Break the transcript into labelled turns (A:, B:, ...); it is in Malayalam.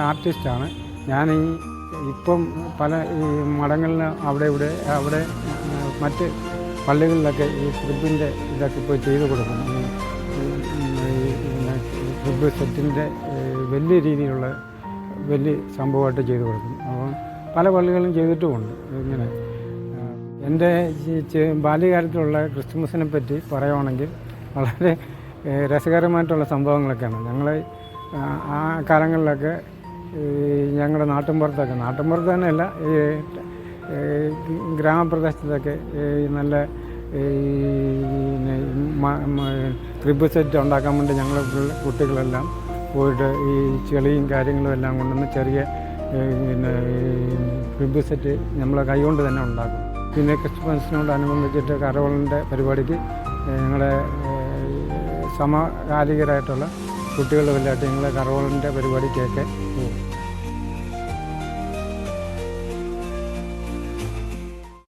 A: ആർട്ടിസ്റ്റാണ്. ഞാൻ ഇപ്പം പല ഈ മഠങ്ങളിൽ അവിടെ മറ്റ് പള്ളികളിലൊക്കെ ഈ ക്രിബിൻ്റെ ഇതൊക്കെ ഇപ്പോൾ ചെയ്തു കൊടുക്കും. ക്രിബ് സെറ്റിൻ്റെ വലിയ രീതിയിലുള്ള വലിയ സംഭവമായിട്ട് ചെയ്തു കൊടുക്കും. അപ്പം പല പള്ളികളും ചെയ്തിട്ടുമുണ്ട്. ഇങ്ങനെ എൻ്റെ ബാല്യകാലത്തുള്ള ക്രിസ്തുമസിനെ പറ്റി പറയുകയാണെങ്കിൽ വളരെ രസകരമായിട്ടുള്ള സംഭവങ്ങളൊക്കെയാണ്. ഞങ്ങൾ ആ കാലങ്ങളിലൊക്കെ ഞങ്ങളുടെ നാട്ടിൻപുറത്ത് തന്നെയല്ല, ഈ ഗ്രാമപ്രദേശത്തൊക്കെ നല്ല ക്രിബ് സെറ്റ് ഉണ്ടാക്കാൻ വേണ്ടി ഞങ്ങൾ കുട്ടികളെല്ലാം പോയിട്ട് ഈ ചെളിയും കാര്യങ്ങളും എല്ലാം കൊണ്ടുവന്ന് ചെറിയ ക്രിബ് സെറ്റ് നമ്മളെ കൈകൊണ്ട് തന്നെ ഉണ്ടാക്കും. പിന്നെ ക്രിസ്മസിനോടനുബന്ധിച്ചിട്ട് കരോളിൻ്റെ പരിപാടിക്ക് ഞങ്ങളുടെ സമകാലികരായിട്ടുള്ള കുട്ടികളുടെ വലുതായിട്ട് ഞങ്ങൾ കരോളിൻ്റെ പരിപാടിക്കൊക്കെ പോകും.